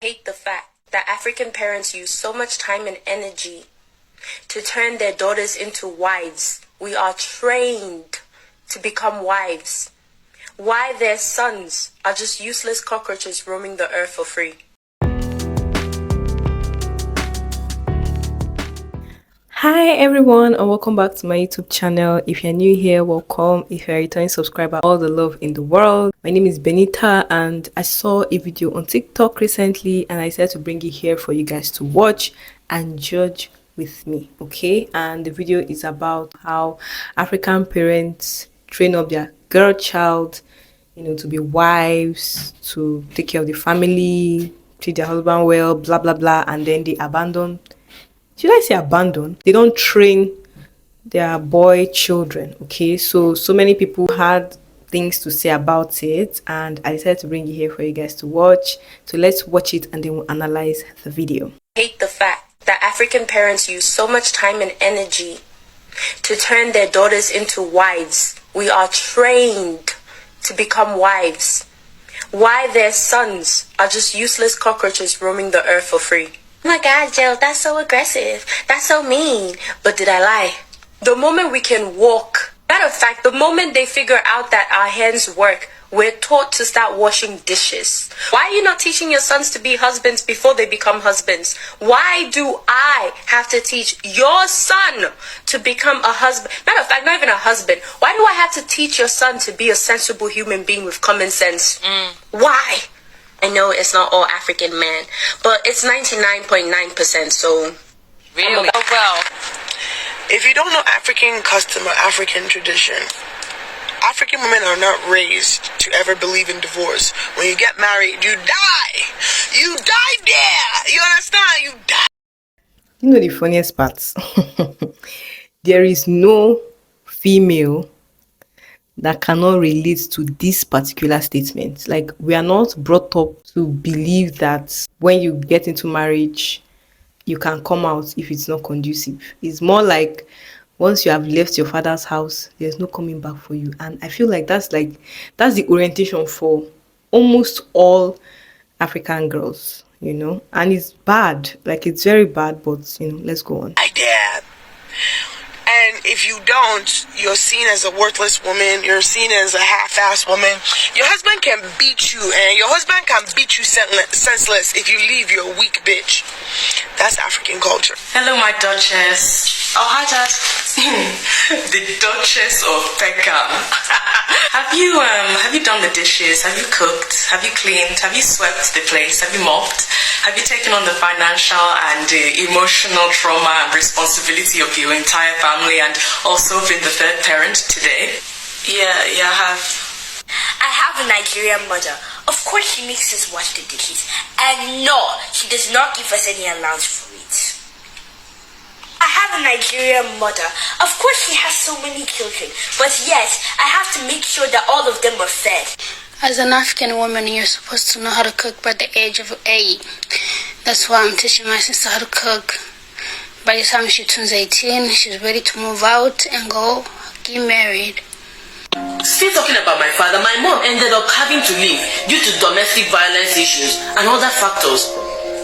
hate the fact that African parents use so much time and energy to turn their daughters into wives. We are trained to become wives. Why their sons are just useless cockroaches roaming the earth for free. Hi everyone, and welcome back to my YouTube channel. If you're new here, welcome. If you're a returning subscriber, all the love in the world. My name is Benita, and I saw a video on TikTok recently, and I decided to bring it here for you guys to watch and judge with me, okay? And the video is about how African parents train up their girl child, to be wives, to take care of the family, treat their husband well, blah blah blah, and then they abandon. Should I say abandon? They don't train their boy children, okay? So many people had things to say about it, and I decided to bring it here for you guys to watch. So let's watch it and then we'll analyze the video. I hate the fact that African parents use so much time and energy to turn their daughters into wives. We are trained to become wives. Why their sons are just useless cockroaches roaming the earth for free. Oh my God, Jill, that's so aggressive. That's so mean. But did I lie? The moment we can walk, matter of fact, the moment they figure out that our hands work, we're taught to start washing dishes. Why are you not teaching your sons to be husbands before they become husbands? Why do I have to teach your son to become a husband? Matter of fact, not even a husband. Why do I have to teach your son to be a sensible human being with common sense? Why? I know it's not all African men, but it's 99.9%, so... Really? Oh, well. If you don't know African custom or African tradition, African women are not raised to ever believe in divorce. When you get married, you die. You die there. You understand? You die. You know the funniest part? There is no female that cannot relate to this particular statement. Like, we are not brought up to believe that when you get into marriage, you can come out if it's not conducive. It's more like once you have left your father's house, there's no coming back for you. And I feel like that's the orientation for almost all African girls, and it's bad. Like, it's very bad, but let's go on. I did. And if you don't, you're seen as a worthless woman. You're seen as a half-assed woman. Your husband can beat you, and your husband can beat you senseless if you leave your weak bitch. That's African culture. Hello, my Duchess. Oh, hi, Dad. The Duchess of Peckham. Have you done the dishes? Have you cooked? Have you cleaned? Have you swept the place? Have you mopped? Have you taken on the financial and emotional trauma and responsibility of your entire family, and also been the third parent today? Yeah, I have. I have a Nigerian mother. Of course she makes us wash the dishes. And no, she does not give us any allowance for it. I have a Nigerian mother. Of course she has so many children. But yes, I have to make sure that all of them are fed. As an African woman, you're supposed to know how to cook by the age of 8. That's why I'm teaching my sister how to cook. By the time she turns 18, she's ready to move out and go get married. Still talking about my father, my mom ended up having to leave due to domestic violence issues and other factors.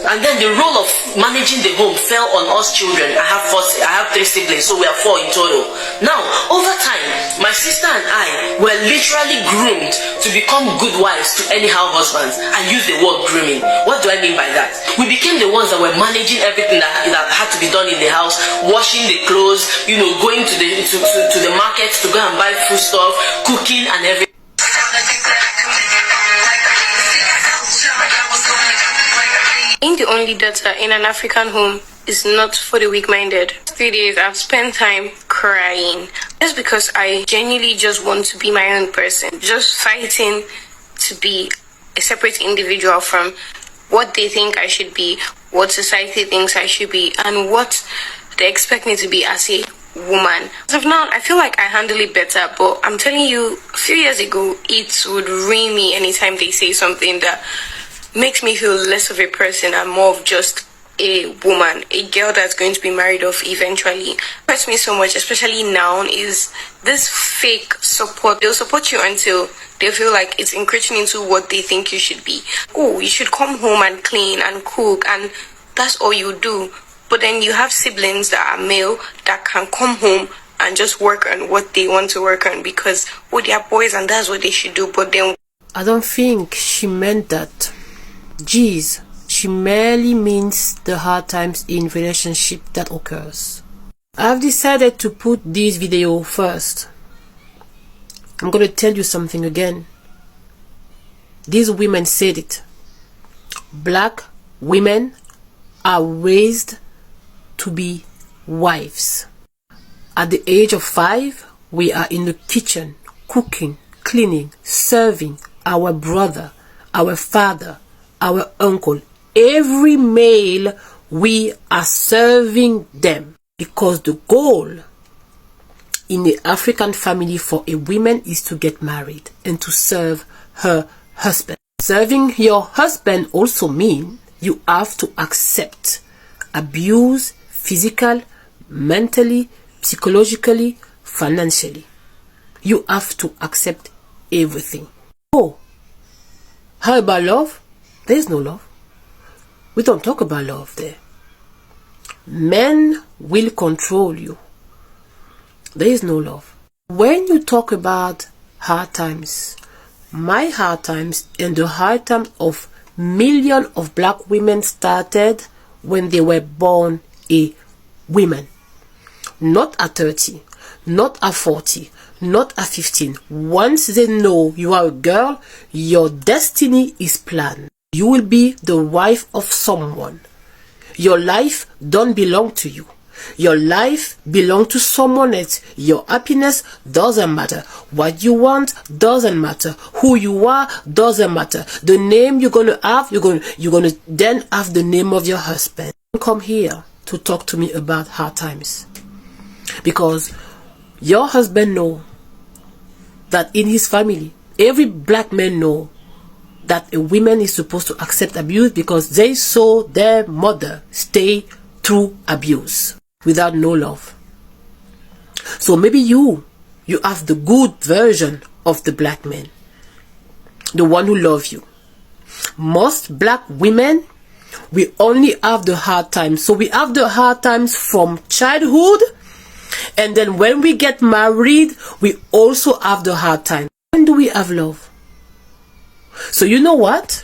And then the role of managing the home fell on us children. I have 3 siblings, so we are 4 in total. Now, over time, my sister and I were literally groomed to become good wives to anyhow husbands. I use the word grooming. What do I mean by that? We became the ones that were managing everything that had to be done in the house, washing the clothes, going to the market to go and buy food stuff, cooking and everything. Being the only daughter in an African home is not for the weak-minded. 3 days I've spent time crying. Just because I genuinely just want to be my own person. Just fighting to be a separate individual from what they think I should be, what society thinks I should be, and what they expect me to be as a woman. As of now, I feel like I handle it better, but I'm telling you, a few years ago, it would ruin me anytime they say something that makes me feel less of a person and more of just a woman, a girl that's going to be married off eventually, hurts me so much, especially now, is this fake support. They'll support you until they feel like it's encroaching into what they think you should be. Oh, you should come home and clean and cook, and that's all you do. But then you have siblings that are male that can come home and just work on what they want to work on because, oh, they are boys and that's what they should do. But then I don't think she meant that. Geez, she merely means the hard times in relationship that occurs. I've decided to put this video first. I'm gonna tell you something again. These women said it. Black women are raised to be wives. At the age of 5, we are in the kitchen, cooking, cleaning, serving our brother, our father, our uncle. Every male, we are serving them. Because the goal in the African family for a woman is to get married and to serve her husband. Serving your husband also means you have to accept abuse, physical, mentally, psychologically, financially. You have to accept everything. Oh, how about love? There's no love. We don't talk about love there. Men will control you. There is no love. When you talk about hard times, my hard times and the hard times of millions of black women started when they were born a woman. Not at 30, not at 40, not at 15. Once they know you are a girl, your destiny is planned. You will be the wife of someone. Your life don't belong to you. Your life belongs to someone else. Your happiness doesn't matter. What you want doesn't matter. Who you are doesn't matter. The name you're gonna have, you're gonna then have the name of your husband. Don't come here to talk to me about hard times. Because your husband know that in his family, every black man know that a woman is supposed to accept abuse because they saw their mother stay through abuse without no love. So maybe you have the good version of the black man, the one who loves you. Most black women, we only have the hard times. So we have the hard times from childhood, and then when we get married, we also have the hard time. When do we have love? So you know what?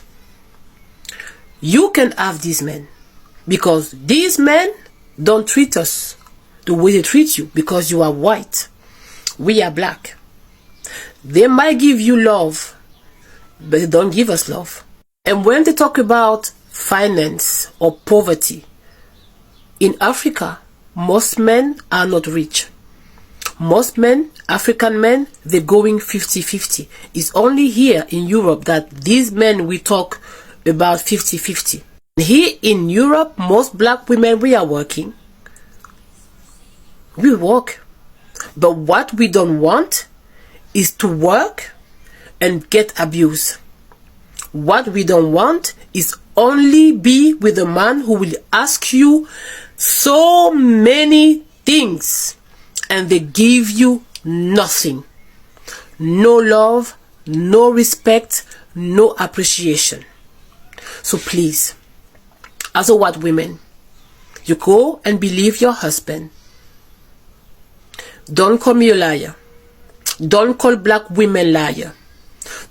You can have these men because these men don't treat us the way they treat you because you are white. We are black. They might give you love, but they don't give us love. And when they talk about finance or poverty, in Africa, most men are not rich. Most men, African men, they're going 50-50. It's only here in Europe that these men we talk about 50-50. Here in Europe, most black women, we are working. We work. But what we don't want is to work and get abused. What we don't want is only be with a man who will ask you so many things and they give you nothing. No love, no respect, no appreciation. So please, as a white woman, you go and believe your husband. Don't call me a liar. Don't call black women liar.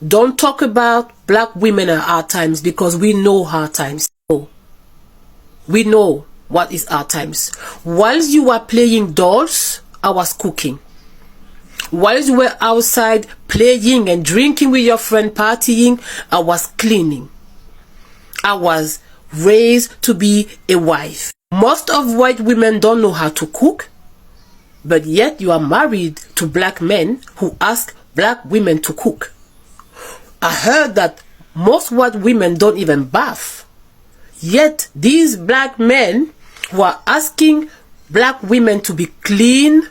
Don't talk about black women at hard times because we know hard times. We know what is hard times. Whilst you were playing dolls, I was cooking. Whilst you were outside playing and drinking with your friend, partying, I was cleaning. I was raised to be a wife. Most of white women don't know how to cook, but yet you are married to black men who ask black women to cook. I heard that most white women don't even bath. Yet these black men who are asking black women to be clean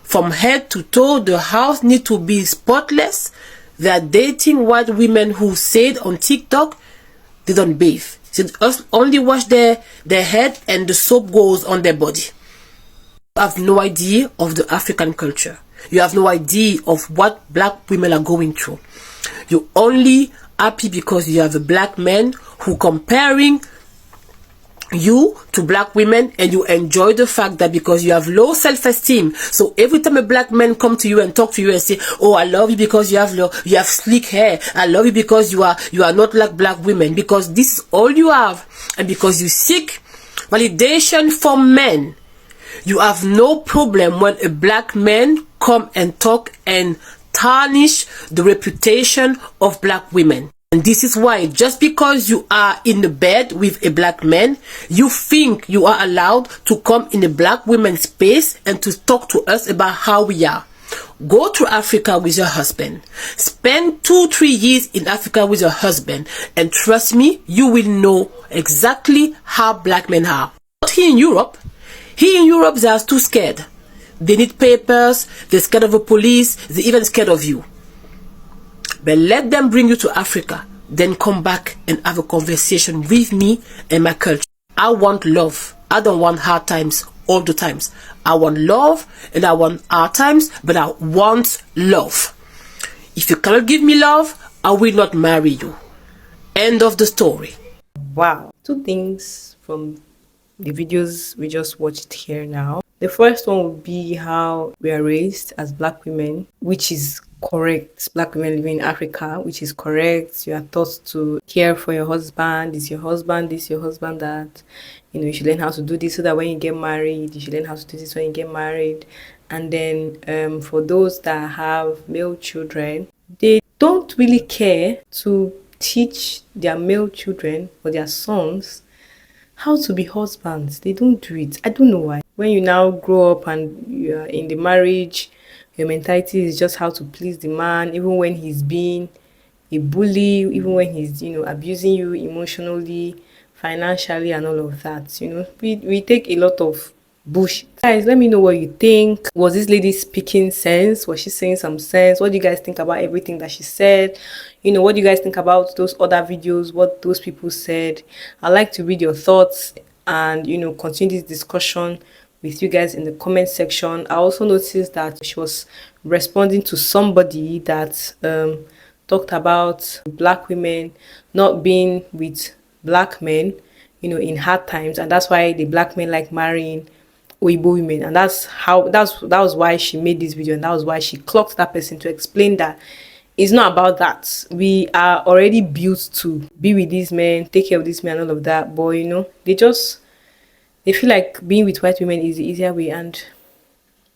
from head to toe, the house need to be spotless. They are dating white women who said on TikTok they don't bathe. They just only wash their head and the soap goes on their body. You have no idea of the African culture. You have no idea of what black women are going through. You're only happy because you have a black man who comparing you to black women, and you enjoy the fact that because you have low self-esteem, so every time a black man come to you and talk to you and say, oh, I love you because you have sleek hair, I love you because you are not like black women, because this is all you have, and because you seek validation from men, you have no problem when a black man come and talk and tarnish the reputation of black women. And this is why, just because you are in the bed with a black man, you think you are allowed to come in a black woman's space and to talk to us about how we are. Go to Africa with your husband. Spend 2-3 years in Africa with your husband, and trust me, you will know exactly how black men are. Not here in Europe. Here in Europe, they are too scared. They need papers, they're scared of the police, they're even scared of you. But let them bring you to Africa, then come back and have a conversation with me and my culture. I want love. I don't want hard times all the times. I want love and I want hard times, but I want love. If you cannot give me love, I will not marry you. End of the story. Wow. 2 things from the videos we just watched here now. The first one would be how we are raised as black women, which is correct. Black women living in Africa, which is correct. You are taught to care for your husband. This your husband, this your husband, that you should learn how to do this so that when you get married, you should learn how to do this when you get married. And then for those that have male children, they don't really care to teach their male children or their sons how to be husbands. They don't do it. I don't know why. When you now grow up and you are in the marriage, your mentality is just how to please the man, even when he's being a bully, even when he's, abusing you emotionally, financially, and all of that. We take a lot of bullshit. Guys, let me know what you think. Was this lady speaking sense? Was she saying some sense? What do you guys think about everything that she said? What do you guys think about those other videos, what those people said? I'd like to read your thoughts and, continue this discussion with you guys in the comment section. I also noticed that she was responding to somebody that talked about black women not being with black men, in hard times, and that's why the black men like marrying Oyibo women, and that was why she made this video, and that was why she clocked that person to explain that it's not about that. We are already built to be with these men, take care of these men, and all of that, but they feel like being with white women is the easier way, and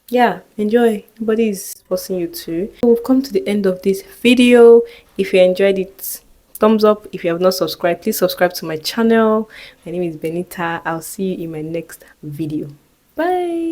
yeah, enjoy. Nobody is forcing you to. So we've come to the end of this video. If you enjoyed it, thumbs up. If you have not subscribed, please subscribe to my channel. My name is Benita. I'll see you in my next video. Bye.